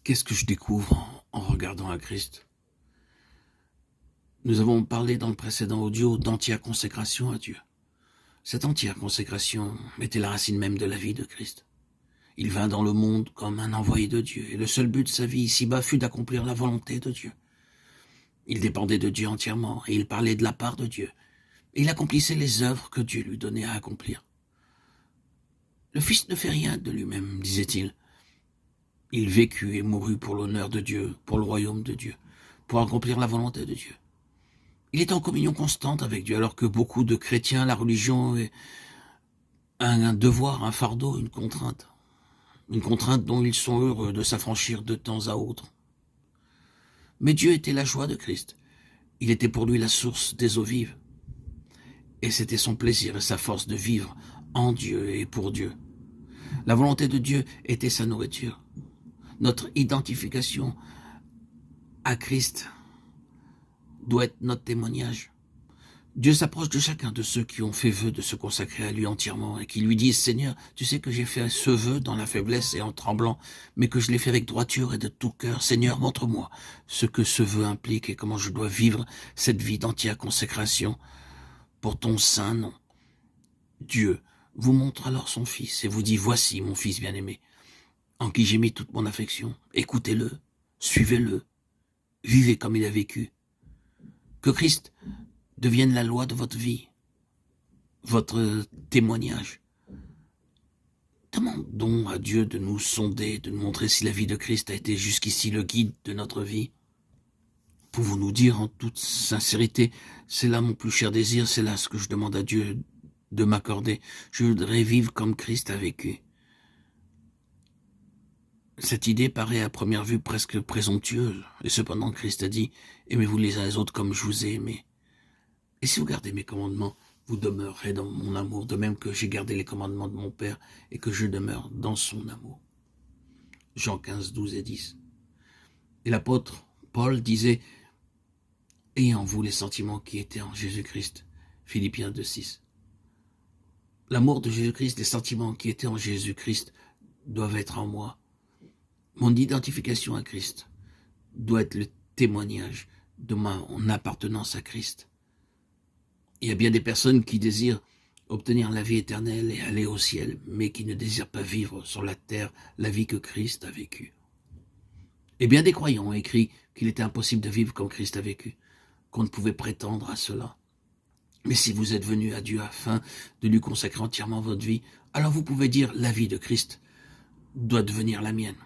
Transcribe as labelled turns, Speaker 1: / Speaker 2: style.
Speaker 1: Qu'est-ce que je découvre en regardant à Christ? Nous avons parlé dans le précédent audio d'entière consécration à Dieu. Cette entière consécration était la racine même de la vie de Christ. Il vint dans le monde comme un envoyé de Dieu, et le seul but de sa vie ici-bas fut d'accomplir la volonté de Dieu. Il dépendait de Dieu entièrement, et il parlait de la part de Dieu, et il accomplissait les œuvres que Dieu lui donnait à accomplir. Le Fils ne fait rien de lui-même, disait-il. Il vécut et mourut pour l'honneur de Dieu, pour le royaume de Dieu, pour accomplir la volonté de Dieu. Il est en communion constante avec Dieu, alors que beaucoup de chrétiens, la religion est un devoir, un fardeau, une contrainte dont ils sont heureux de s'affranchir de temps à autre. Mais Dieu était la joie de Christ. Il était pour lui la source des eaux vives. Et c'était son plaisir et sa force de vivre en Dieu et pour Dieu. La volonté de Dieu était sa nourriture. Notre identification à Christ doit être notre témoignage. Dieu s'approche de chacun de ceux qui ont fait vœu de se consacrer à lui entièrement et qui lui disent « Seigneur, tu sais que j'ai fait ce vœu dans la faiblesse et en tremblant, mais que je l'ai fait avec droiture et de tout cœur. Seigneur, montre-moi ce que ce vœu implique et comment je dois vivre cette vie d'entière consécration pour ton saint nom. » Dieu vous montre alors son Fils et vous dit « Voici mon Fils bien-aimé, en qui j'ai mis toute mon affection. Écoutez-le, suivez-le, vivez comme il a vécu. » Que Christ devienne la loi de votre vie, votre témoignage. Demandons à Dieu de nous sonder, de nous montrer si la vie de Christ a été jusqu'ici le guide de notre vie. Pouvons-nous dire en toute sincérité, c'est là mon plus cher désir, c'est là ce que je demande à Dieu de m'accorder. Je voudrais vivre comme Christ a vécu. Cette idée paraît à première vue presque présomptueuse, et cependant Christ a dit « Aimez-vous les uns les autres comme je vous ai aimé. » Et si vous gardez mes commandements, vous demeurerez dans mon amour, de même que j'ai gardé les commandements de mon Père et que je demeure dans son amour. Jean 15, 12 et 10. Et l'apôtre Paul disait « Ayez en vous les sentiments qui étaient en Jésus-Christ. » Philippiens 2, 6. L'amour de Jésus-Christ, les sentiments qui étaient en Jésus-Christ doivent être en moi. Mon identification à Christ doit être le témoignage de mon appartenance à Christ. Il y a bien des personnes qui désirent obtenir la vie éternelle et aller au ciel, mais qui ne désirent pas vivre sur la terre la vie que Christ a vécue. Et bien des croyants ont écrit qu'il était impossible de vivre comme Christ a vécu, qu'on ne pouvait prétendre à cela. Mais si vous êtes venu à Dieu afin de lui consacrer entièrement votre vie, alors vous pouvez dire la vie de Christ doit devenir la mienne.